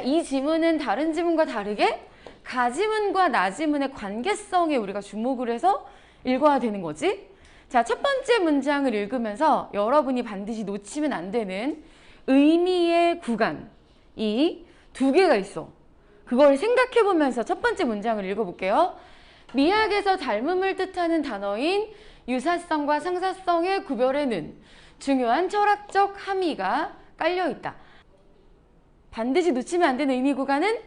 이 지문은 다른 지문과 다르게 가지문과 나지문의 관계성에 우리가 주목을 해서 읽어야 되는 거지. 자, 첫 번째 문장을 읽으면서 여러분이 반드시 놓치면 안 되는 의미의 구간이 두 개가 있어. 그걸 생각해 보면서 첫 번째 문장을 읽어볼게요. 미학에서 닮음을 뜻하는 단어인 유사성과 상사성의 구별에는 중요한 철학적 함의가 깔려 있다. 반드시 놓치면 안 되는 의미 구간은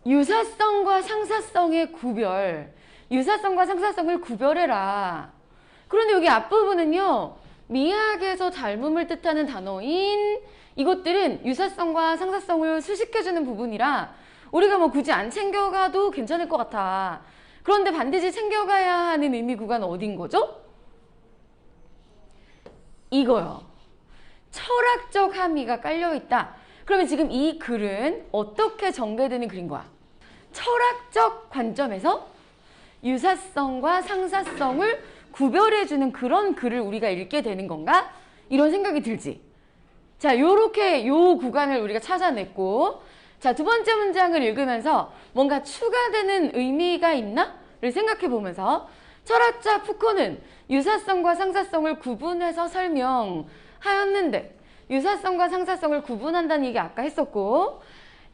유사성과 상사성의 구별. 유사성과 상사성을 구별해라. 그런데 여기 앞부분은요. 미학에서 닮음을 뜻하는 단어인 이것들은 유사성과 상사성을 수식해주는 부분이라 우리가 뭐 굳이 안 챙겨가도 괜찮을 것 같아. 그런데 반드시 챙겨가야 하는 의미 구간은 어딘 거죠? 이거요. 철학적 함의가 깔려있다. 그러면 지금 이 글은 어떻게 전개되는 글인 거야? 철학적 관점에서 유사성과 상사성을 구별해주는 그런 글을 우리가 읽게 되는 건가? 이런 생각이 들지. 자, 요렇게 요 구간을 우리가 찾아냈고, 자, 두 번째 문장을 읽으면서 뭔가 추가되는 의미가 있나? 를 생각해 보면서 철학자 푸코는 유사성과 상사성을 구분해서 설명하였는데 유사성과 상사성을 구분한다는 얘기 아까 했었고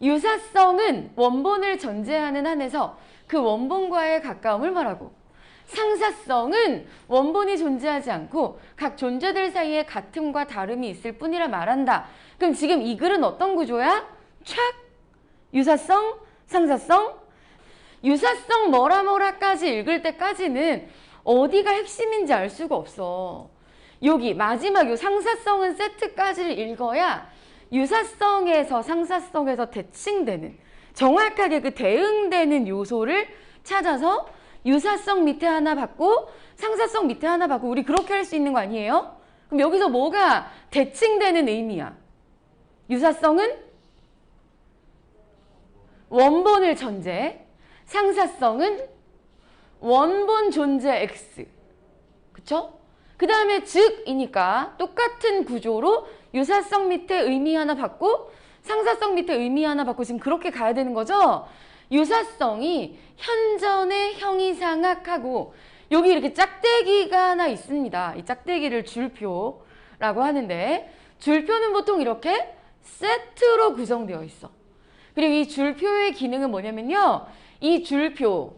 유사성은 원본을 전제하는 한에서 그 원본과의 가까움을 말하고 상사성은 원본이 존재하지 않고 각 존재들 사이에 같음과 다름이 있을 뿐이라 말한다. 그럼 지금 이 글은 어떤 구조야? 촥! 유사성, 상사성, 유사성 뭐라까지 읽을 때까지는 어디가 핵심인지 알 수가 없어. 여기 마지막 요 상사성은 세트까지를 읽어야 유사성에서 상사성에서 대칭되는 정확하게 그 대응되는 요소를 찾아서 유사성 밑에 하나 받고 상사성 밑에 하나 받고 우리 그렇게 할 수 있는 거 아니에요? 그럼 여기서 뭐가 대칭되는 의미야? 유사성은 원본을 전제, 상사성은 원본 존재 X. 그쵸? 그 다음에 즉이니까 똑같은 구조로 유사성 밑에 의미 하나 받고 상사성 밑에 의미 하나 받고 지금 그렇게 가야 되는 거죠? 유사성이 현전의 형이상학하고 여기 이렇게 짝대기가 하나 있습니다. 이 짝대기를 줄표라고 하는데 줄표는 보통 이렇게 세트로 구성되어 있어. 그리고 이 줄표의 기능은 뭐냐면요. 이 줄표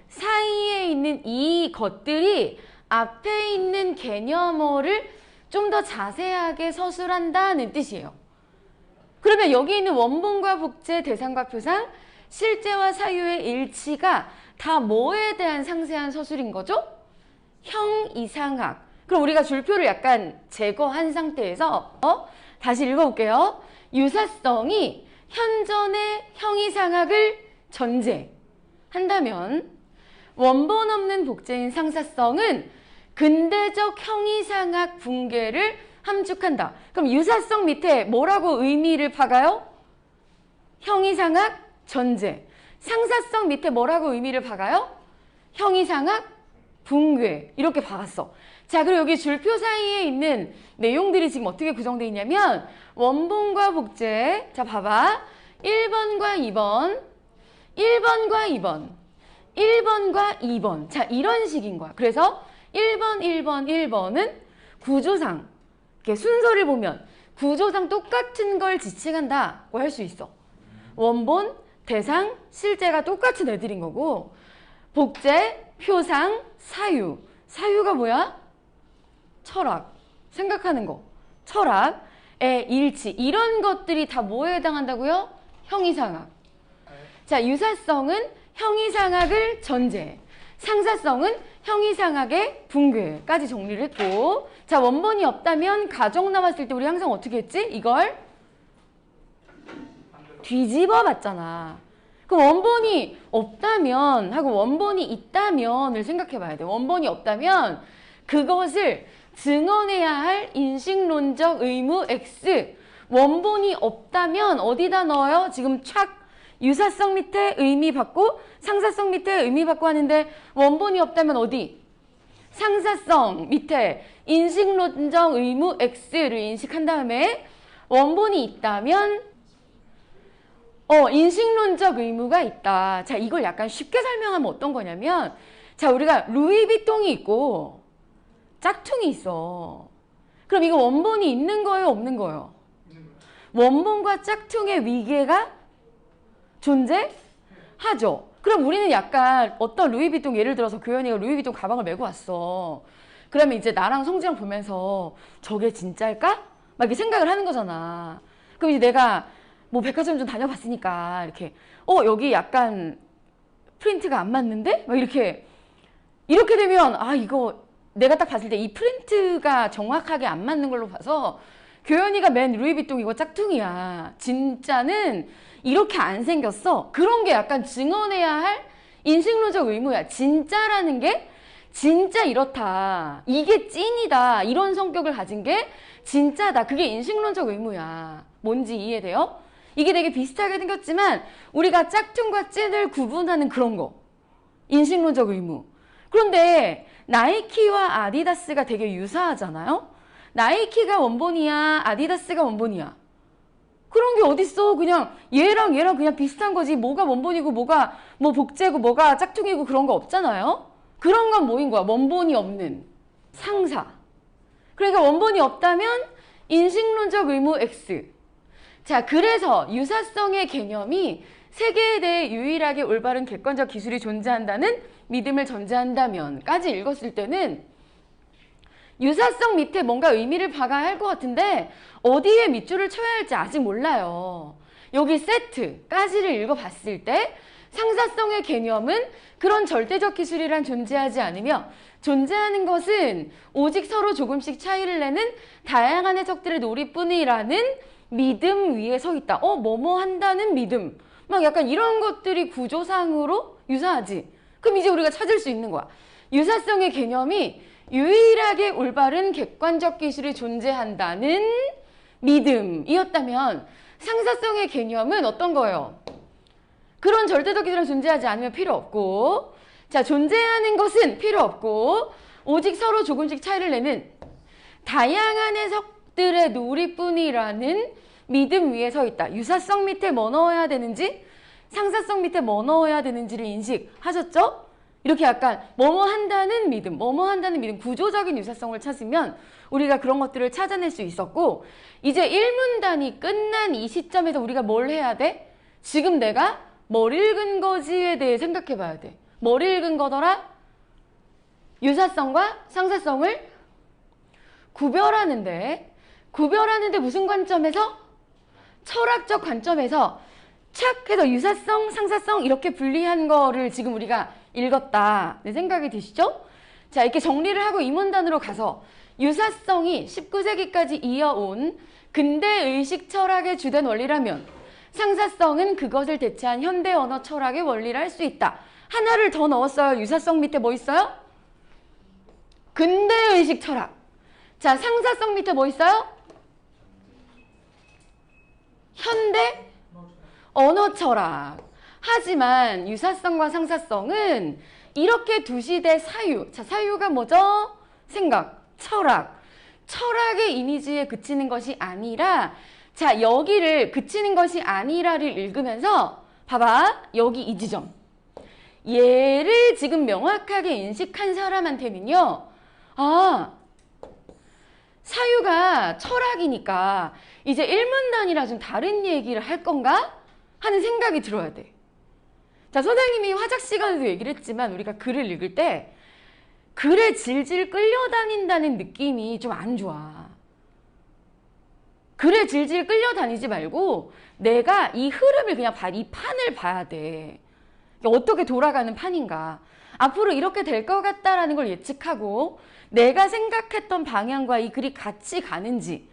사이에 있는 이 것들이 앞에 있는 개념어를 좀 더 자세하게 서술한다는 뜻이에요. 그러면 여기 있는 원본과 복제, 대상과 표상, 실제와 사유의 일치가 다 뭐에 대한 상세한 서술인 거죠? 형이상학. 그럼 우리가 줄표를 약간 제거한 상태에서 다시 읽어볼게요. 유사성이 현전의 형이상학을 전제한다면 원본 없는 복제인 상사성은 근대적 형이상학 붕괴를 함축한다. 그럼 유사성 밑에 뭐라고 의미를 박아요? 형이상학 전제. 상사성 밑에 뭐라고 의미를 박아요? 형이상학 붕괴. 이렇게 박았어. 자, 그리고 여기 줄표 사이에 있는 내용들이 지금 어떻게 구성되어 있냐면 원본과 복제. 자, 봐봐. 1번과 2번, 1번과 2번, 1번과 2번. 자, 이런 식인 거야. 그래서 1번, 1번, 1번은 구조상, 이렇게 순서를 보면 구조상 똑같은 걸 지칭한다고 할 수 있어. 원본, 대상, 실제가 똑같은 애들인 거고 복제, 표상, 사유. 사유가 뭐야? 철학. 생각하는 거. 철학의 일치. 이런 것들이 다 뭐에 해당한다고요? 형이상학. 자, 유사성은 형이상학을 전제. 상사성은 형이상학의 붕괴까지 정리를 했고 자, 원본이 없다면 가정 나왔을 때 우리 항상 어떻게 했지? 이걸 뒤집어 봤잖아. 그럼 원본이 없다면 하고 원본이 있다면을 생각해 봐야 돼. 원본이 없다면 그것을 증언해야 할 인식론적 의무 X. 원본이 없다면 어디다 넣어요? 지금 촥 유사성 밑에 의미 받고 상사성 밑에 의미 받고 하는데 원본이 없다면 어디? 상사성 밑에 인식론적 의무 X를 인식한 다음에 원본이 있다면 인식론적 의무가 있다. 자, 이걸 약간 쉽게 설명하면 어떤 거냐면, 자, 우리가 루이비통이 있고 짝퉁이 있어. 그럼 이거 원본이 있는 거예요, 없는 거예요? 원본과 짝퉁의 위계가 존재하죠. 그럼 우리는 약간 어떤 루이비통, 예를 들어서 교현이가 루이비통 가방을 메고 왔어. 그러면 이제 나랑 성지랑 보면서 저게 진짜일까? 막 이렇게 생각을 하는 거잖아. 그럼 이제 내가 뭐 백화점 좀 다녀봤으니까 이렇게 여기 약간 프린트가 안 맞는데? 막 이렇게 되면 이거 내가 딱 봤을 때 이 프린트가 정확하게 안 맞는 걸로 봐서 교현이가 맨 루이비통 이거 짝퉁이야. 진짜는 이렇게 안 생겼어. 그런 게 약간 증언해야 할 인식론적 의무야. 진짜라는 게 진짜 이렇다. 이게 찐이다. 이런 성격을 가진 게 진짜다. 그게 인식론적 의무야. 뭔지 이해돼요? 이게 되게 비슷하게 생겼지만 우리가 짝퉁과 찐을 구분하는 그런 거. 인식론적 의무. 그런데 나이키와 아디다스가 되게 유사하잖아요? 나이키가 원본이야? 아디다스가 원본이야? 그런 게 어딨어. 그냥 얘랑 그냥 비슷한 거지. 뭐가 원본이고 뭐가 뭐 복제고 뭐가 짝퉁이고 그런 거 없잖아요? 그런 건 뭐인 거야? 원본이 없는 상사. 그러니까 원본이 없다면 인식론적 의무 X. 자, 그래서 유사성의 개념이 세계에 대해 유일하게 올바른 객관적 기술이 존재한다는 믿음을 전제한다면까지 읽었을 때는 유사성 밑에 뭔가 의미를 박아야 할 것 같은데 어디에 밑줄을 쳐야 할지 아직 몰라요. 여기 세트까지를 읽어봤을 때 상사성의 개념은 그런 절대적 기술이란 존재하지 않으며 존재하는 것은 오직 서로 조금씩 차이를 내는 다양한 해석들의 놀이뿐이라는 믿음 위에 서 있다. 뭐뭐 한다는 믿음. 막 약간 이런 것들이 구조상으로 유사하지. 그럼 이제 우리가 찾을 수 있는 거야. 유사성의 개념이 유일하게 올바른 객관적 기술이 존재한다는 믿음이었다면 상사성의 개념은 어떤 거예요? 그런 절대적 기술은 존재하지 않으면 필요 없고, 자, 존재하는 것은 필요 없고 오직 서로 조금씩 차이를 내는 다양한 해석들의 놀이뿐이라는 믿음 위에 서 있다. 유사성 밑에 뭐 넣어야 되는지, 상사성 밑에 뭐 넣어야 되는지를 인식하셨죠? 이렇게 약간 뭐뭐 한다는 믿음, 구조적인 유사성을 찾으면 우리가 그런 것들을 찾아낼 수 있었고, 이제 1문단이 끝난 이 시점에서 우리가 뭘 해야 돼? 지금 내가 뭘 읽은 거지에 대해 생각해 봐야 돼. 뭘 읽은 거더라? 유사성과 상사성을 구별하는데 무슨 관점에서? 철학적 관점에서 착 해서 유사성, 상사성 이렇게 분리한 거를 지금 우리가 읽었다. 네, 생각이 드시죠? 자, 이렇게 정리를 하고 이문단으로 가서 유사성이 19세기까지 이어온 근대 의식 철학의 주된 원리라면 상사성은 그것을 대체한 현대 언어 철학의 원리라 할 수 있다. 하나를 더 넣었어요. 유사성 밑에 뭐 있어요? 근대 의식 철학. 자, 상사성 밑에 뭐 있어요? 현대 언어 철학. 하지만 유사성과 상사성은 이렇게 두 시대 사유. 자, 사유가 뭐죠? 생각, 철학. 철학의 이미지에 그치는 것이 아니라, 자, 여기를 그치는 것이 아니라를 읽으면서 봐봐. 여기 이 지점. 얘를 지금 명확하게 인식한 사람한테는요. 사유가 철학이니까 이제 1문단이라 좀 다른 얘기를 할 건가? 하는 생각이 들어야 돼. 자, 선생님이 화작 시간에도 얘기를 했지만 우리가 글을 읽을 때 글에 질질 끌려다닌다는 느낌이 좀 안 좋아. 글에 질질 끌려다니지 말고 내가 이 흐름을 그냥 이 판을 봐야 돼. 어떻게 돌아가는 판인가. 앞으로 이렇게 될 것 같다라는 걸 예측하고 내가 생각했던 방향과 이 글이 같이 가는지,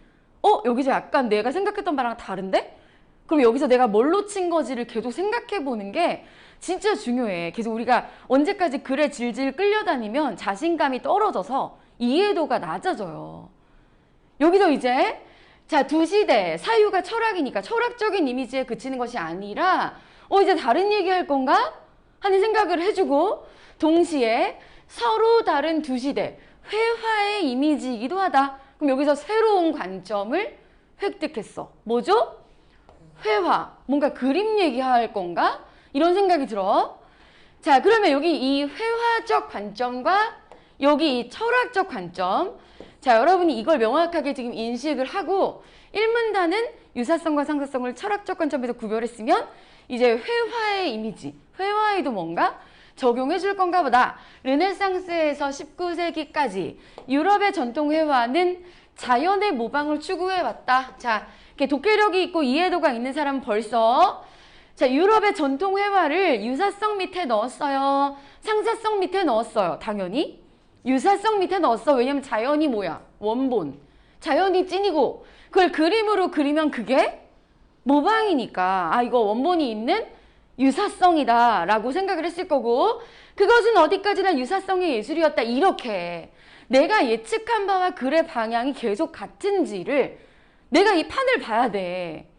여기서 약간 내가 생각했던 바랑 다른데? 그럼 여기서 내가 뭘 놓친 거지를 계속 생각해 보는 게 진짜 중요해. 계속 우리가 언제까지 글에 질질 끌려다니면 자신감이 떨어져서 이해도가 낮아져요. 여기서 이제 자, 두 시대 사유가 철학이니까 철학적인 이미지에 그치는 것이 아니라 이제 다른 얘기 할 건가? 하는 생각을 해주고, 동시에 서로 다른 두 시대 회화의 이미지이기도 하다. 그럼 여기서 새로운 관점을 획득했어. 뭐죠? 회화. 뭔가 그림 얘기할 건가? 이런 생각이 들어. 자, 그러면 여기 이 회화적 관점과 여기 이 철학적 관점. 자, 여러분이 이걸 명확하게 지금 인식을 하고 1문단은 유사성과 상사성을 철학적 관점에서 구별했으면 이제 회화의 이미지, 회화에도 뭔가 적용해 줄 건가 보다. 르네상스에서 19세기까지 유럽의 전통 회화는 자연의 모방을 추구해 왔다. 자, 이렇게 독해력이 있고 이해도가 있는 사람은 벌써 자, 유럽의 전통 회화를 유사성 밑에 넣었어요. 상사성 밑에 넣었어요. 당연히. 유사성 밑에 넣었어. 왜냐면 자연이 뭐야? 원본. 자연이 찐이고 그걸 그림으로 그리면 그게 모방이니까 아 이거 원본이 있는 유사성이다 라고 생각을 했을 거고 그것은 어디까지나 유사성의 예술이었다. 이렇게 내가 예측한 바와 글의 방향이 계속 같은지를 내가 이 판을 봐야 돼.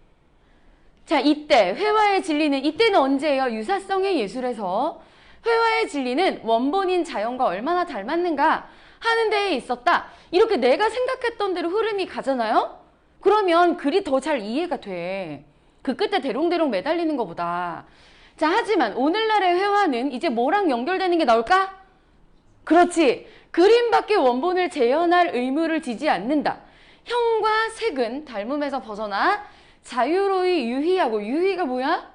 자, 이때 회화의 진리는 이때는 언제예요? 유사성의 예술에서 회화의 진리는 원본인 자연과 얼마나 닮았는가 하는 데에 있었다. 이렇게 내가 생각했던 대로 흐름이 가잖아요? 그러면 글이 더 잘 이해가 돼. 그 끝에 대롱대롱 매달리는 것보다. 자, 하지만 오늘날의 회화는 이제 뭐랑 연결되는 게 나올까? 그렇지. 그림밖에 원본을 재현할 의무를 지지 않는다. 형과 색은 닮음에서 벗어나 자유로이 유희하고 유희가 뭐야?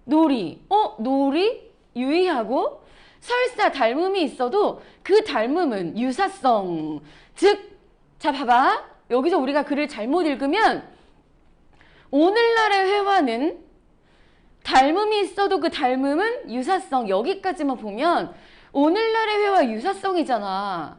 놀이. 놀이? 유희하고 설사 닮음이 있어도 그 닮음은 유사성. 즉, 자 봐봐. 여기서 우리가 글을 잘못 읽으면 오늘날의 회화는 닮음이 있어도 그 닮음은 유사성. 여기까지만 보면 오늘날의 회화 유사성이잖아.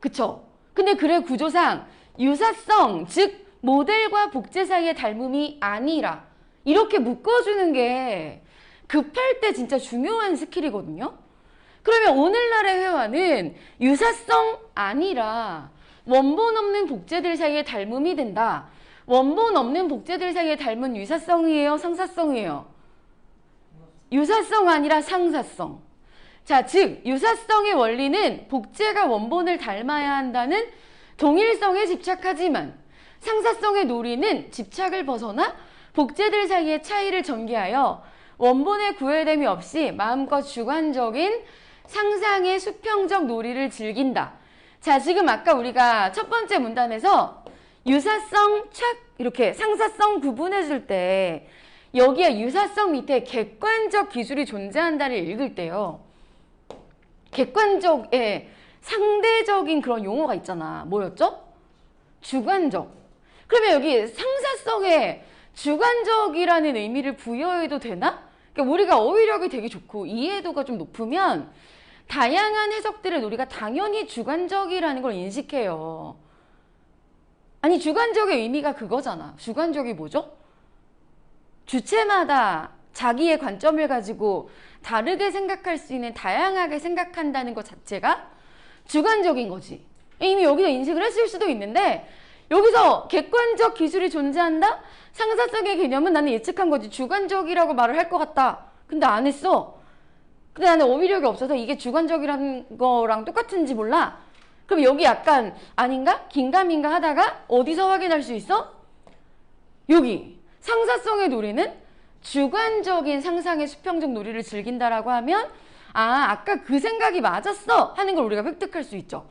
그쵸? 근데 글의 구조상 유사성, 즉 모델과 복제 사이의 닮음이 아니라 이렇게 묶어주는 게 급할 때 진짜 중요한 스킬이거든요. 그러면 오늘날의 회화는 유사성 아니라 원본 없는 복제들 사이의 닮음이 된다. 원본 없는 복제들 사이의 닮은 유사성이에요? 상사성이에요? 유사성 아니라 상사성. 자, 즉 유사성의 원리는 복제가 원본을 닮아야 한다는 동일성에 집착하지만 상사성의 논리는 집착을 벗어나 복제들 사이의 차이를 전개하여 원본의 구애됨이 없이 마음껏 주관적인 상상의 수평적 놀이를 즐긴다. 자, 지금 아까 우리가 첫 번째 문단에서 유사성 착 이렇게 상사성 구분해줄 때 여기에 유사성 밑에 객관적 기술이 존재한다를 읽을 때요. 객관적에 상대적인 그런 용어가 있잖아. 뭐였죠? 주관적. 그러면 여기 상사성에 주관적이라는 의미를 부여해도 되나? 그러니까 우리가 어휘력이 되게 좋고 이해도가 좀 높으면 다양한 해석들을 우리가 당연히 주관적이라는 걸 인식해요. 아니 주관적의 의미가 그거잖아. 주관적이 뭐죠? 주체마다 자기의 관점을 가지고 다르게 생각할 수 있는 다양하게 생각한다는 것 자체가 주관적인 거지. 이미 여기서 인식을 했을 수도 있는데 여기서 객관적 기술이 존재한다? 상사성의 개념은 나는 예측한 거지. 주관적이라고 말을 할 것 같다. 근데 안 했어. 근데 나는 어휘력이 없어서 이게 주관적이라는 거랑 똑같은지 몰라. 그럼 여기 약간 아닌가? 긴가민가 하다가 어디서 확인할 수 있어? 여기 상사성의 놀이는 주관적인 상상의 수평적 놀이를 즐긴다라고 하면 아, 아까 그 생각이 맞았어 하는 걸 우리가 획득할 수 있죠.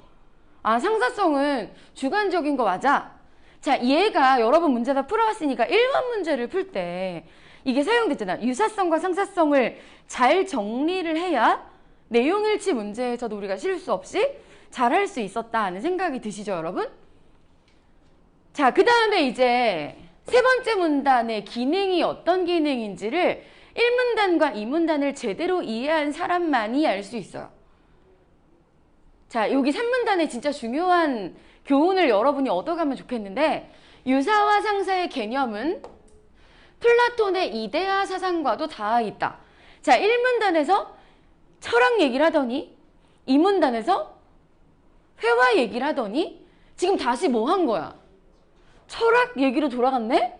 아, 상사성은 주관적인 거 맞아. 자, 얘가 여러분 문제 다 풀어왔으니까 1번 문제를 풀 때 이게 사용됐잖아. 유사성과 상사성을 잘 정리를 해야 내용일치 문제에서도 우리가 실수 없이 잘할 수 있었다 하는 생각이 드시죠, 여러분? 자, 그 다음에 이제 세 번째 문단의 기능이 어떤 기능인지를 1문단과 2문단을 제대로 이해한 사람만이 알 수 있어요. 자, 여기 3문단에 진짜 중요한 교훈을 여러분이 얻어가면 좋겠는데 유사와 상사의 개념은 플라톤의 이데아 사상과도 닿아 있다. 자, 1문단에서 철학 얘기를 하더니 2문단에서 회화 얘기를 하더니 지금 다시 뭐 한 거야? 철학 얘기로 돌아갔네?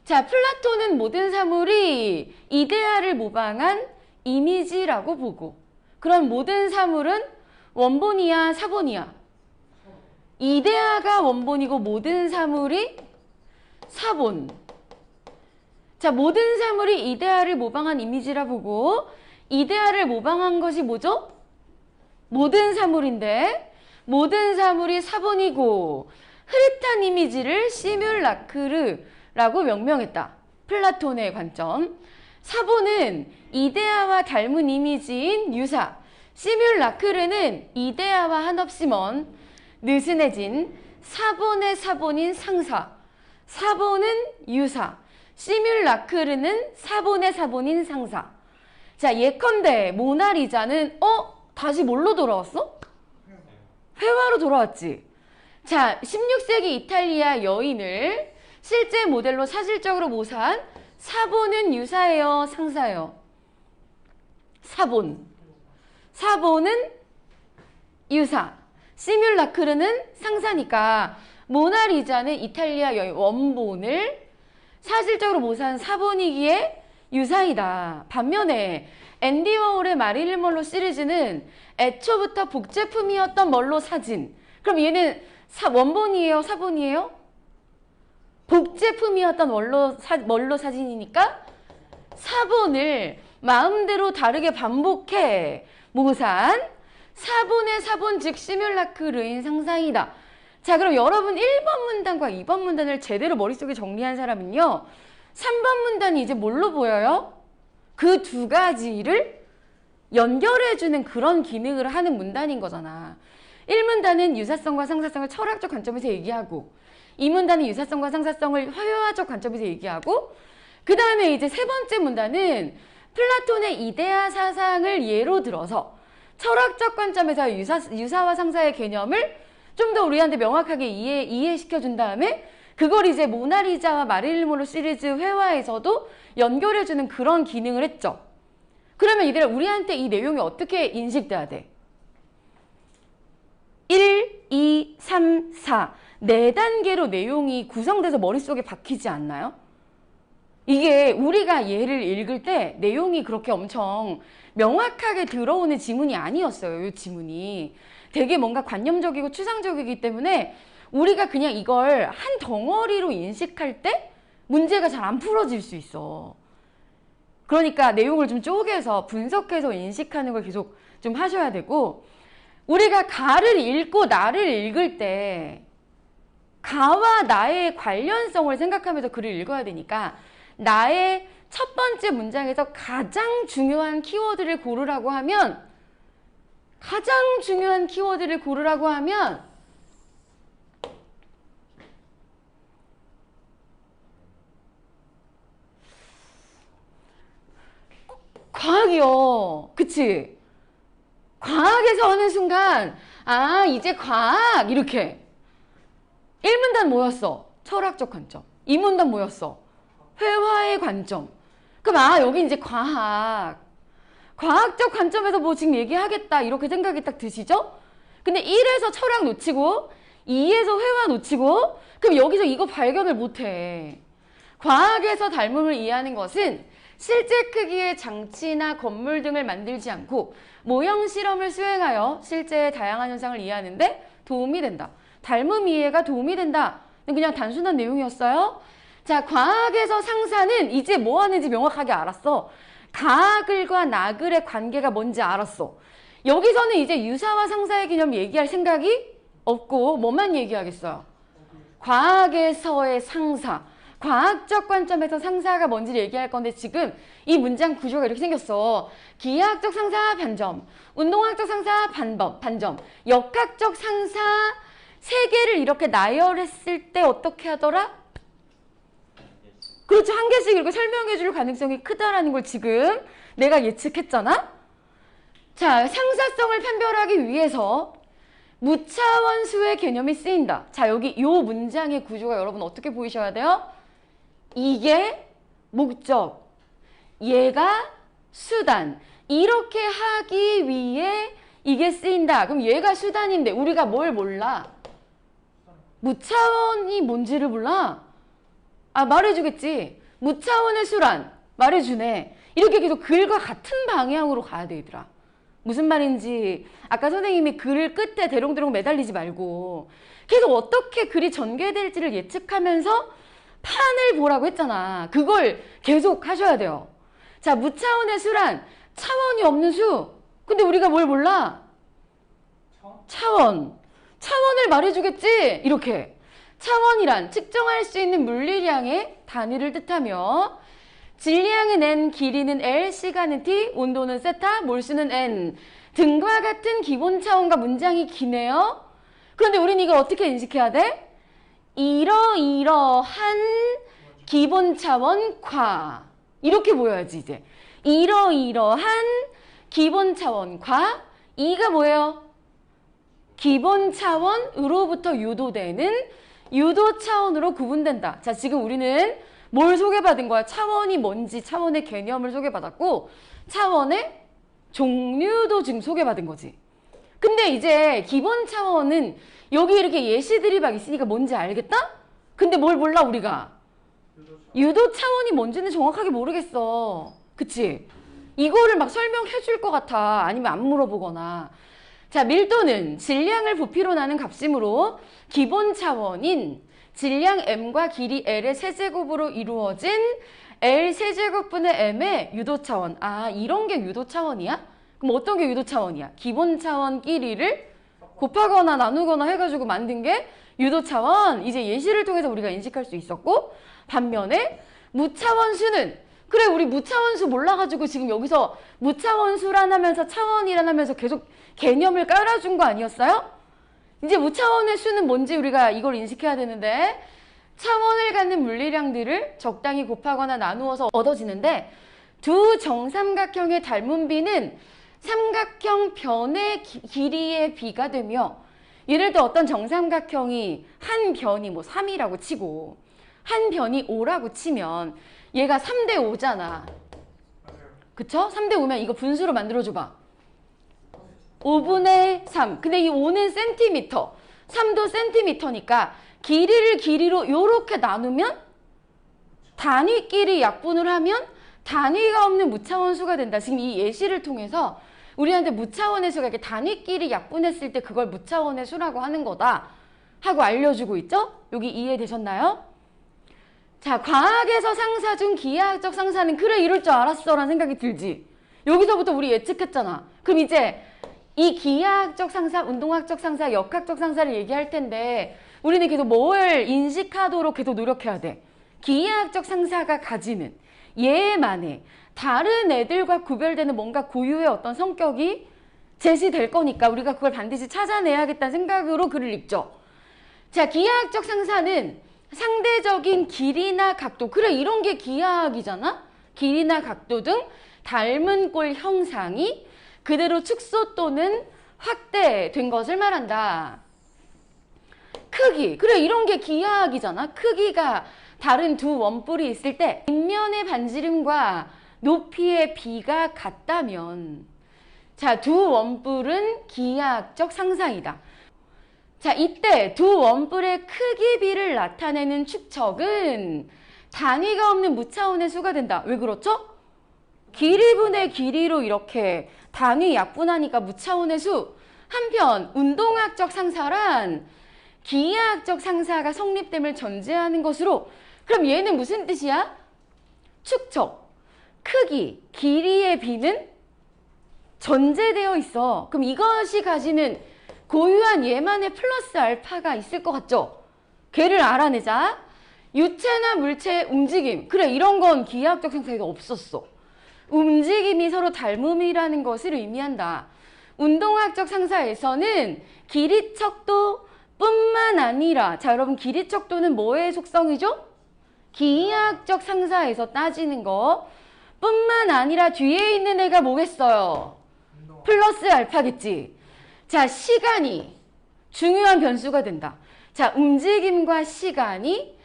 자, 플라톤은 모든 사물이 이데아를 모방한 이미지라고 보고 그럼 모든 사물은 원본이야, 사본이야? 이데아가 원본이고 모든 사물이 사본. 자, 모든 사물이 이데아를 모방한 이미지라 보고 이데아를 모방한 것이 뭐죠? 모든 사물인데 모든 사물이 사본이고 흐릿한 이미지를 시뮬라크르라고 명명했다. 플라톤의 관점. 사본은 이데아와 닮은 이미지인 유사, 시뮬라크르는 이데아와 한없이 먼 느슨해진 사본의 사본인 상사. 사본은 유사, 시뮬라크르는 사본의 사본인 상사. 자, 예컨대 모나리자는 다시 뭘로 돌아왔어? 회화로 돌아왔지. 자, 16세기 이탈리아 여인을 실제 모델로 사실적으로 모사한 사본은 유사예요, 상사예요? 사본. 사본은 유사, 시뮬라크르는 상사니까 모나리자는 이탈리아 여인 원본을 사실적으로 모사한 사본이기에 유사이다. 반면에 앤디 워홀의 마릴린 먼로 시리즈는 애초부터 복제품이었던 먼로 사진. 그럼 얘는 원본이에요, 사본이에요? 복제품이었던 먼로 사진이니까 사본을 마음대로 다르게 반복해 모사한 사본의 사본 즉 시뮬라크르인 상상이다. 자, 그럼 여러분 1번 문단과 2번 문단을 제대로 머릿속에 정리한 사람은요. 3번 문단이 이제 뭘로 보여요? 그 두 가지를 연결해주는 그런 기능을 하는 문단인 거잖아. 1문단은 유사성과 상사성을 철학적 관점에서 얘기하고 2문단은 유사성과 상사성을 회화적 관점에서 얘기하고 그 다음에 이제 세 번째 문단은 플라톤의 이데아 사상을 예로 들어서 철학적 관점에서 유사와 상사의 개념을 좀 더 우리한테 명확하게 이해시켜준 다음에 그걸 이제 모나리자와 마릴린 먼로 시리즈 회화에서도 연결해주는 그런 기능을 했죠. 그러면 이들아 우리한테 이 내용이 어떻게 인식돼야 돼? 1, 2, 3, 4 네 단계로 내용이 구성돼서 머릿속에 박히지 않나요? 이게 우리가 얘를 읽을 때 내용이 그렇게 엄청 명확하게 들어오는 지문이 아니었어요. 이 지문이. 되게 뭔가 관념적이고 추상적이기 때문에 우리가 그냥 이걸 한 덩어리로 인식할 때 문제가 잘 안 풀어질 수 있어. 그러니까 내용을 좀 쪼개서 분석해서 인식하는 걸 계속 좀 하셔야 되고 우리가 가를 읽고 나를 읽을 때 가와 나의 관련성을 생각하면서 글을 읽어야 되니까 나의 첫 번째 문장에서 가장 중요한 키워드를 고르라고 하면 과학이요. 그치? 과학에서 하는 순간 아 이제 과학 이렇게 1문단 뭐였어? 철학적 관점. 2문단 뭐였어? 회화의 관점. 그럼 여기 이제 과학적 관점에서 뭐 지금 얘기하겠다 이렇게 생각이 딱 드시죠? 근데 1에서 철학 놓치고 2에서 회화 놓치고 그럼 여기서 이거 발견을 못해. 과학에서 닮음을 이해하는 것은 실제 크기의 장치나 건물 등을 만들지 않고 모형 실험을 수행하여 실제의 다양한 현상을 이해하는데 도움이 된다. 닮음 이해가 도움이 된다. 그냥 단순한 내용이었어요. 자, 과학에서 상사는 이제 뭐 하는지 명확하게 알았어. 가글과 나글의 관계가 뭔지 알았어. 여기서는 이제 유사와 상사의 개념 얘기할 생각이 없고 뭐만 얘기하겠어요? 과학에서의 상사. 과학적 관점에서 상사가 뭔지를 얘기할 건데 지금 이 문장 구조가 이렇게 생겼어. 기하학적 상사 반점, 운동학적 상사 반점, 역학적 상사 세 개를 이렇게 나열했을 때 어떻게 하더라? 그렇죠. 한 개씩 이렇게 설명해 줄 가능성이 크다라는 걸 지금 내가 예측했잖아. 자, 상사성을 판별하기 위해서 무차원수의 개념이 쓰인다. 자, 여기 이 문장의 구조가 여러분 어떻게 보이셔야 돼요? 이게 목적, 얘가 수단. 이렇게 하기 위해 이게 쓰인다. 그럼 얘가 수단인데 우리가 뭘 몰라? 무차원이 뭔지를 몰라? 말해주겠지. 무차원의 수란 말해주네. 이렇게 계속 글과 같은 방향으로 가야 되더라. 무슨 말인지 아까 선생님이 글 끝에 대롱대롱 매달리지 말고 계속 어떻게 글이 전개될지를 예측하면서 판을 보라고 했잖아. 그걸 계속 하셔야 돼요. 자, 무차원의 수란 차원이 없는 수. 근데 우리가 뭘 몰라? 차원. 차원을 말해주겠지? 이렇게. 차원이란 측정할 수 있는 물리량의 단위를 뜻하며 질량은 n, 길이는 l, 시간은 t, 온도는 세타, 몰수는 n 등과 같은 기본 차원과 문장이 기네요. 그런데 우린 이거 어떻게 인식해야 돼? 이러이러한 기본 차원과 이렇게 보여야지 이제. 이러이러한 기본 차원과 이가 뭐예요? 기본 차원으로부터 유도되는 유도 차원으로 구분된다. 자, 지금 우리는 뭘 소개받은 거야? 차원이 뭔지 차원의 개념을 소개받았고 차원의 종류도 지금 소개받은 거지. 근데 이제 기본 차원은 여기 이렇게 예시들이 막 있으니까 뭔지 알겠다? 근데 뭘 몰라 우리가? 유도 차원이 뭔지는 정확하게 모르겠어. 그치? 이거를 막 설명해 줄 것 같아. 아니면 안 물어보거나. 자, 밀도는 질량을 부피로 나눈 값이므로 기본 차원인 질량 m과 길이 l의 세제곱으로 이루어진 l 세제곱분의 m의 유도 차원. 아, 이런 게 유도 차원이야? 그럼 어떤 게 유도 차원이야? 기본 차원끼리를 곱하거나 나누거나 해가지고 만든 게 유도 차원. 이제 예시를 통해서 우리가 인식할 수 있었고, 반면에 무차원수는 그래, 우리 무차원수 몰라가지고 지금 여기서 무차원수란 하면서 차원이란 하면서 계속 개념을 깔아준 거 아니었어요? 이제 무차원의 수는 뭔지 우리가 이걸 인식해야 되는데, 차원을 갖는 물리량들을 적당히 곱하거나 나누어서 얻어지는데, 두 정삼각형의 닮은 비는 삼각형 변의 길이의 비가 되며, 예를 들어 어떤 정삼각형이 한 변이 뭐 3이라고 치고 한 변이 5라고 치면 얘가 3대 5잖아. 그쵸? 3대 5면 이거 분수로 만들어줘봐. 5분의 3. 근데 이 5는 센티미터, 3도 센티미터니까 길이를 길이로 이렇게 나누면 단위끼리 약분을 하면 단위가 없는 무차원수가 된다. 지금 이 예시를 통해서 우리한테 무차원의 수가 이렇게 단위끼리 약분했을 때 그걸 무차원의 수라고 하는 거다 하고 알려주고 있죠? 여기 이해되셨나요? 자, 과학에서 상사 중 기하학적 상사는 그래 이럴 줄 알았어 라는 생각이 들지. 여기서부터 우리 예측했잖아. 그럼 이제 이 기하학적 상사, 운동학적 상사, 역학적 상사를 얘기할 텐데 우리는 계속 뭘 인식하도록 계속 노력해야 돼. 기하학적 상사가 가지는 얘만의 다른 애들과 구별되는 뭔가 고유의 어떤 성격이 제시될 거니까 우리가 그걸 반드시 찾아내야겠다는 생각으로 글을 읽죠. 자, 기하학적 상사는 상대적인 길이나 각도, 그래 이런 게 기하학이잖아. 길이나 각도 등 닮은 꼴 형상이 그대로 축소 또는 확대된 것을 말한다. 크기, 그래 이런 게 기하학이잖아. 크기가 다른 두 원뿔이 있을 때 뒷면의 반지름과 높이의 비가 같다면, 자, 두 원뿔은 기하학적 상상이다. 자, 이때 두 원뿔의 크기 비를 나타내는 축척은 단위가 없는 무차원의 수가 된다. 왜 그렇죠? 길이분의 길이로 이렇게 단위 약분하니까 무차원의 수. 한편 운동학적 상사란 기하학적 상사가 성립됨을 전제하는 것으로, 그럼 얘는 무슨 뜻이야? 축척, 크기, 길이의 비는 전제되어 있어. 그럼 이것이 가지는 고유한 얘만의 플러스 알파가 있을 것 같죠? 걔를 알아내자. 유체나 물체의 움직임. 그래, 이런 건 기하학적 상사에도 없었어. 움직임이 서로 닮음이라는 것을 의미한다. 운동학적 상사에서는 길이 척도 뿐만 아니라, 자 여러분, 길이 척도는 뭐의 속성이죠? 기하학적 상사에서 따지는 거 뿐만 아니라 뒤에 있는 애가 뭐겠어요? 플러스 알파겠지. 자, 시간이 중요한 변수가 된다. 자, 움직임과 시간이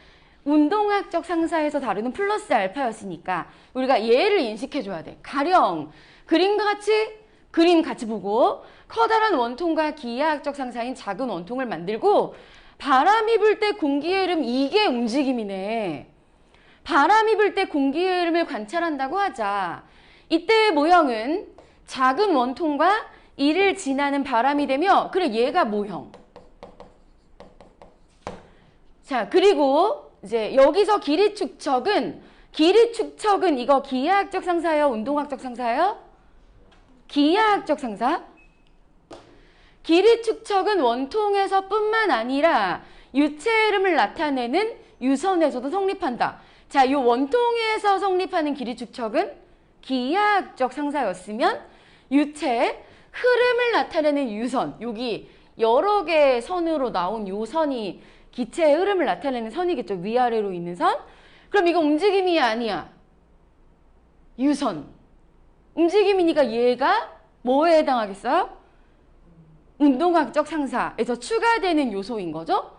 운동학적 상사에서 다루는 플러스 알파였으니까 우리가 얘를 인식해줘야 돼. 가령 그림 같이 보고 커다란 원통과 기하학적 상사인 작은 원통을 만들고 바람이 불 때 공기의 흐름, 이게 움직임이네. 바람이 불 때 공기의 흐름을 관찰한다고 하자. 이때의 모형은 작은 원통과 이를 지나는 바람이 되며, 그래 얘가 모형. 자, 그리고 이제 여기서 길이 축척은 이거 기하학적 상사예요? 운동학적 상사예요? 기하학적 상사. 길이 축척은 원통에서 뿐만 아니라 유체의 흐름을 나타내는 유선에서도 성립한다. 자, 이 원통에서 성립하는 길이 축척은 기하학적 상사였으면 유체의 흐름을 나타내는 유선, 여기 여러 개의 선으로 나온 요 선이 기체의 흐름을 나타내는 선이겠죠. 위아래로 있는 선. 그럼 이거 움직임이 아니야. 유선. 움직임이니까 얘가 뭐에 해당하겠어요? 운동학적 상사에서 추가되는 요소인 거죠.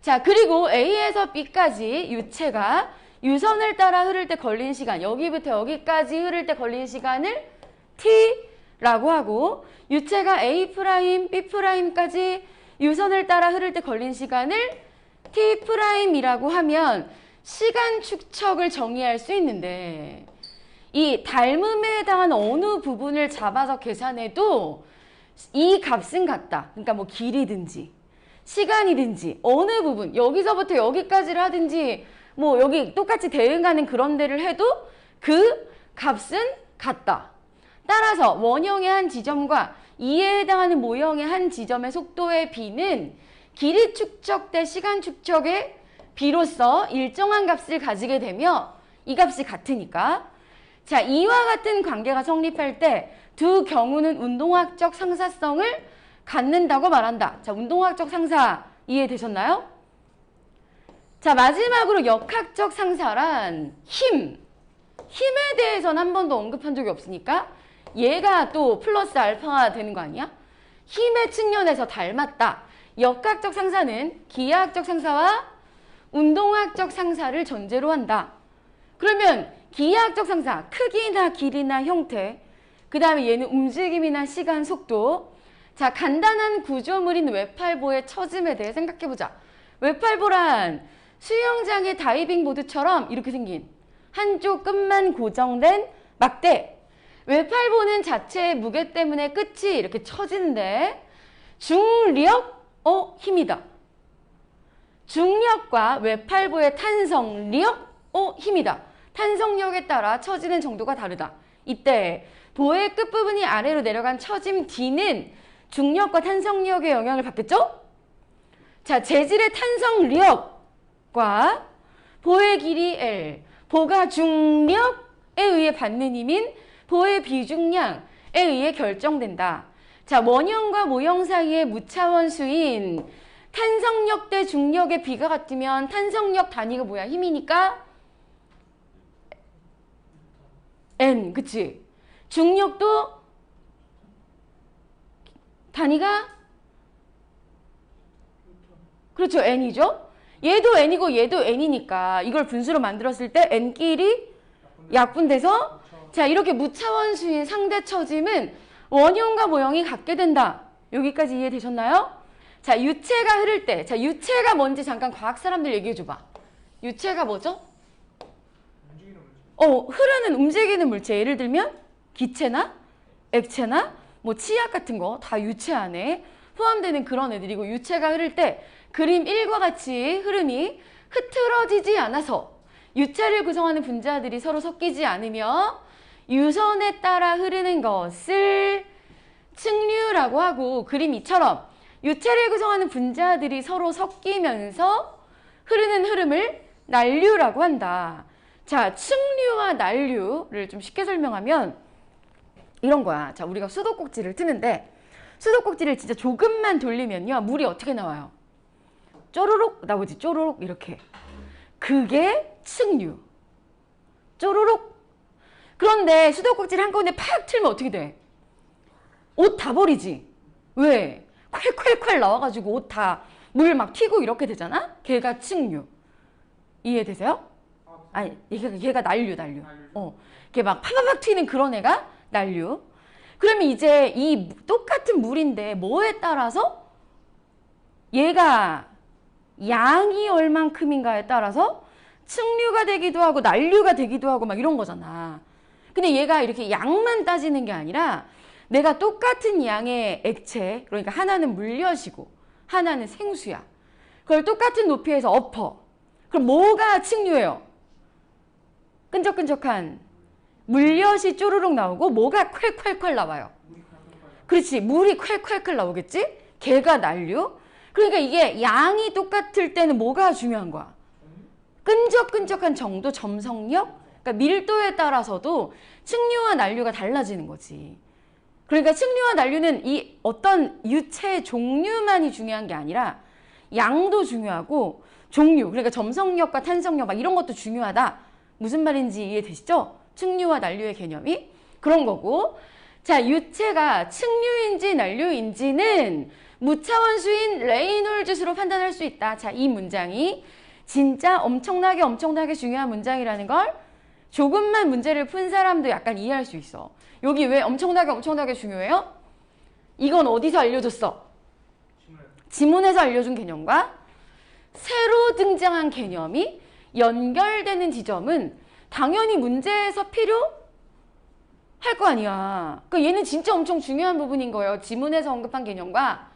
자, 그리고 A에서 B까지 유체가 유선을 따라 흐를 때 걸린 시간, 여기부터 여기까지 흐를 때 걸린 시간을 T라고 하고, 유체가 A', B'까지 유선을 따라 흐를 때 걸린 시간을 T'이라고 하면 시간 축척을 정의할 수 있는데, 이 닮음에 해당하는 어느 부분을 잡아서 계산해도 이 값은 같다. 그러니까 뭐 길이든지 시간이든지 어느 부분, 여기서부터 여기까지를 하든지 뭐 여기 똑같이 대응하는 그런 데를 해도 그 값은 같다. 따라서 원형의 한 지점과 이에 해당하는 모형의 한 지점의 속도의 비는 길이 축척 대 시간 축척의 비로서 일정한 값을 가지게 되며 이 값이 같으니까, 자, 이와 같은 관계가 성립할 때 두 경우는 운동학적 상사성을 갖는다고 말한다. 자, 운동학적 상사 이해되셨나요? 자, 마지막으로 역학적 상사란 힘에 대해서는 한 번도 언급한 적이 없으니까 얘가 또 플러스 알파가 되는 거 아니야? 힘의 측면에서 닮았다. 역학적 상사는 기하학적 상사와 운동학적 상사를 전제로 한다. 그러면 기하학적 상사, 크기나 길이나 형태, 그 다음에 얘는 움직임이나 시간, 속도. 자, 간단한 구조물인 외팔보의 처짐에 대해 생각해보자. 외팔보란 수영장의 다이빙 보드처럼 이렇게 생긴 한쪽 끝만 고정된 막대. 외팔보는 자체의 무게 때문에 끝이 이렇게 처지는데 중력, 힘이다. 중력과 외팔보의 탄성력, 힘이다. 탄성력에 따라 처지는 정도가 다르다. 이때 보의 끝부분이 아래로 내려간 처짐 D는 중력과 탄성력의 영향을 받겠죠? 자, 재질의 탄성력과 보의 길이 L, 보가 중력에 의해 받는 힘인 보의 비중량에 의해 결정된다. 자, 원형과 모형 사이의 무차원수인 탄성력 대 중력의 비가 같으면 탄성력 단위가 뭐야? 힘이니까 N, 그치? 중력도 단위가 그렇죠, N이죠? 얘도 N이고 얘도 N이니까 이걸 분수로 만들었을 때 N끼리 약분돼서, 자, 이렇게 무차원수인 상대 처짐은 원형과 모형이 같게 된다. 여기까지 이해되셨나요? 자, 유체가 흐를 때, 자, 유체가 뭔지 잠깐 과학 사람들 얘기해 줘봐. 유체가 뭐죠? 흐르는 움직이는 물체. 예를 들면 기체나 액체나 뭐 치약 같은 거 다 유체 안에 포함되는 그런 애들이고, 유체가 흐를 때 그림 1과 같이 흐름이 흐트러지지 않아서 유체를 구성하는 분자들이 서로 섞이지 않으며 유선에 따라 흐르는 것을 측류라고 하고, 그림 이처럼 유체를 구성하는 분자들이 서로 섞이면서 흐르는 흐름을 난류라고 한다. 자, 측류와 난류를 좀 쉽게 설명하면 이런 거야. 자, 우리가 수도꼭지를 트는데 수도꼭지를 진짜 조금만 돌리면요, 물이 어떻게 나와요? 쪼르륵 나오지. 쪼르륵 이렇게. 그게 측류. 쪼르륵. 그런데 수도꼭지를 한꺼번에 팍 틀면 어떻게 돼? 옷 다 버리지. 왜? 콸콸콸 나와가지고 옷 다 물 막 튀고 이렇게 되잖아? 걔가 측류. 이해되세요? 아니, 걔가 난류. 걔 막 파바박 튀는 그런 애가 난류. 그러면 이제 이 똑같은 물인데 뭐에 따라서 얘가 양이 얼만큼인가에 따라서 측류가 되기도 하고 난류가 되기도 하고 막 이런 거잖아. 근데 얘가 이렇게 양만 따지는 게 아니라 내가 똑같은 양의 액체, 그러니까 하나는 물엿이고 하나는 생수야. 그걸 똑같은 높이에서 엎어. 그럼 뭐가 층류예요? 끈적끈적한 물엿이 쪼르륵 나오고 뭐가 콸콸콸 나와요. 그렇지. 물이 콸콸콸 나오겠지? 걔가 난류. 그러니까 이게 양이 똑같을 때는 뭐가 중요한 거야? 끈적끈적한 정도, 점성력? 그러니까 밀도에 따라서도 층류와 난류가 달라지는 거지. 그러니까 층류와 난류는 이 어떤 유체의 종류만이 중요한 게 아니라 양도 중요하고 종류, 그러니까 점성력과 탄성력 막 이런 것도 중요하다. 무슨 말인지 이해되시죠? 층류와 난류의 개념이 그런 거고. 자, 유체가 층류인지 난류인지는 무차원수인 레이놀즈수로 판단할 수 있다. 자, 이 문장이 진짜 엄청나게 중요한 문장이라는 걸 조금만 문제를 푼 사람도 약간 이해할 수 있어. 여기 왜 엄청나게 중요해요? 이건 어디서 알려줬어? 지문에서 알려준 개념과 새로 등장한 개념이 연결되는 지점은 당연히 문제에서 필요할 거 아니야. 그러니까 얘는 진짜 엄청 중요한 부분인 거예요. 지문에서 언급한 개념과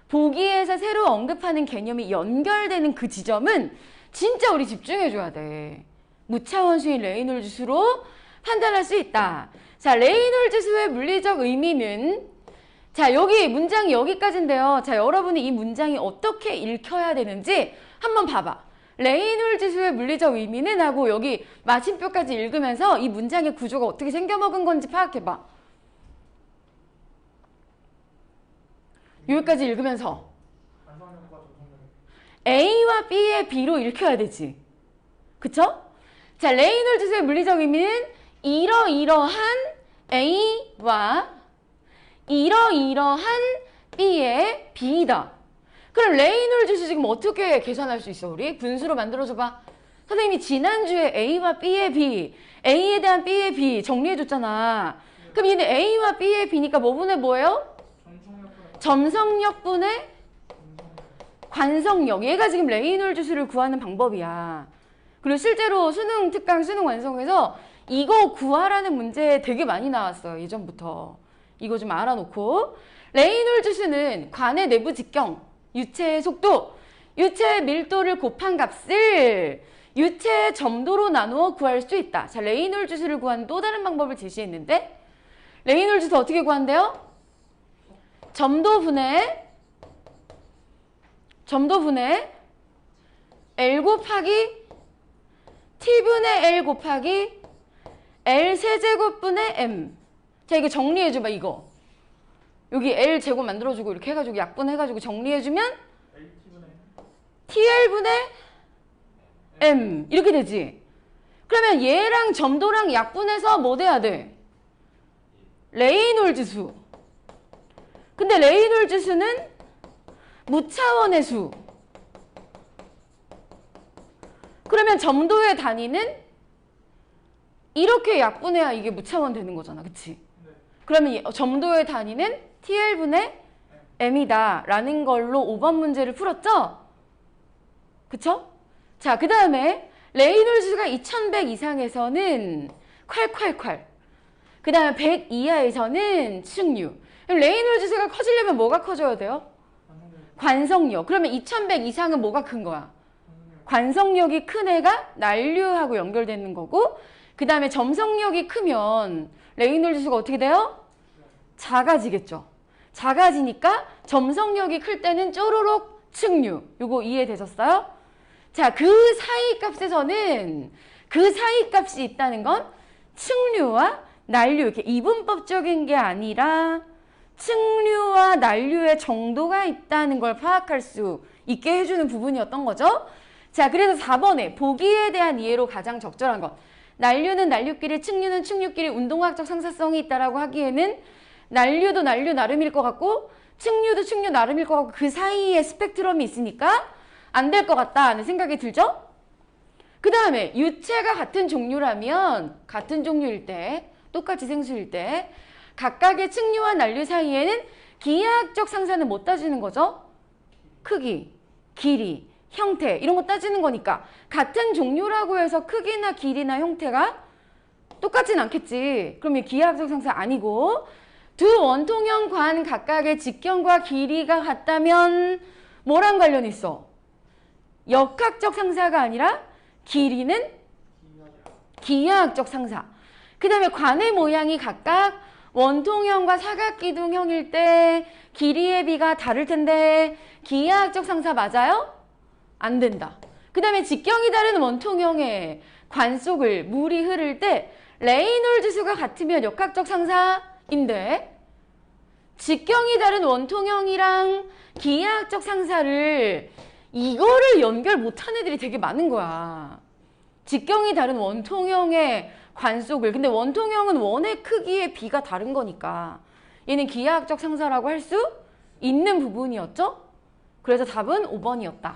보기에서 새로 언급하는 개념이 연결되는 그 지점은 진짜 우리 집중해줘야 돼. 무차원수인 레이놀즈수로 판단할 수 있다. 자, 레이놀즈수의 물리적 의미는 자, 여기 문장이 여기까지인데요. 자, 여러분이 이 문장이 어떻게 읽혀야 되는지 한번 봐봐. 레이놀즈수의 물리적 의미는 하고 여기 마침표까지 읽으면서 이 문장의 구조가 어떻게 생겨먹은 건지 파악해봐. 여기까지 읽으면서 A와 B의 B로 읽혀야 되지. 그쵸? 자, 레이놀즈수의 물리적 의미는 이러이러한 A와 이러이러한 B의 B이다. 그럼 레이놀즈수 지금 어떻게 계산할 수 있어, 우리? 분수로 만들어줘봐. 선생님이 지난주에 A와 B의 B, A에 대한 B의 B 정리해줬잖아. 그럼 얘는 A와 B의 B니까 뭐 분의 뭐예요? 점성력 분의 관성력. 얘가 지금 레이놀즈수를 구하는 방법이야. 그리고 실제로 수능 특강, 수능 완성에서 이거 구하라는 문제 되게 많이 나왔어요. 예전부터. 이거 좀 알아놓고. 레이놀즈수는 관의 내부 직경, 유체의 속도, 유체의 밀도를 곱한 값을 유체의 점도로 나누어 구할 수 있다. 자, 레이놀즈수를 구하는 또 다른 방법을 제시했는데 레이놀즈수 어떻게 구한대요? 점도분의 L 곱하기 T분의 L 곱하기 L 세제곱분의 M. 자, 이거 정리해줘봐, 이거. 여기 L 제곱 만들어주고 이렇게 해가지고 약분해가지고 정리해주면 TL분의 M 이렇게 되지. 그러면 얘랑 점도랑 약분해서 뭐 돼야 돼? 레이놀즈수. 근데 레이놀즈수는 무차원의 수. 그러면 점도의 단위는 이렇게 약분해야 이게 무차원 되는 거잖아. 그치? 그러면 점도의 단위는 TL분의 M이다 라는 걸로 5번 문제를 풀었죠? 그쵸? 자, 그 다음에 레이놀즈수가 2100 이상에서는 콸콸콸. 그 다음에 100 이하에서는 층류. 레이놀즈수가 커지려면 뭐가 커져야 돼요? 관성력. 그러면 2100 이상은 뭐가 큰 거야? 관성력이 큰 애가 난류하고 연결되는 거고, 그 다음에 점성력이 크면 레이놀즈수가 어떻게 돼요? 작아지겠죠. 작아지니까 점성력이 클 때는 쪼로록 층류. 요거 이해되셨어요? 자, 그 사이 값에서는 그 사이 값이 있다는 건 층류와 난류, 이렇게 이분법적인 게 아니라 층류와 난류의 정도가 있다는 걸 파악할 수 있게 해주는 부분이었던 거죠. 자, 그래서 4번에 보기에 대한 이해로 가장 적절한 것. 난류는 난류끼리, 층류는 층류끼리 운동학적 상사성이 있다라고 하기에는 난류도 난류 나름일 것 같고 층류도 층류 나름일 것 같고 그 사이에 스펙트럼이 있으니까 안 될 것 같다는 생각이 들죠? 그 다음에 유체가 같은 종류라면 같은 종류일 때 똑같이 생수일 때 각각의 층류와 난류 사이에는 기하학적 상사는 못 따지는 거죠? 크기, 길이, 형태 이런 거 따지는 거니까 같은 종류라고 해서 크기나 길이나 형태가 똑같진 않겠지. 그러면 기하학적 상사 아니고 두 원통형 관 각각의 직경과 길이가 같다면 뭐랑 관련이 있어? 역학적 상사가 아니라 길이는 기하학적 상사. 그 다음에 관의 모양이 각각 원통형과 사각기둥형일 때 길이의 비가 다를 텐데 기하학적 상사 맞아요? 안 된다. 그 다음에 직경이 다른 원통형의 관 속을 물이 흐를 때 레이놀즈 수가 같으면 역학적 상사인데 직경이 다른 원통형이랑 기하학적 상사를 이거를 연결 못한 애들이 되게 많은 거야. 직경이 다른 원통형의 관 속을. 근데 원통형은 원의 크기의 비가 다른 거니까 얘는 기하학적 상사라고 할 수 있는 부분이었죠? 그래서 답은 5번이었다.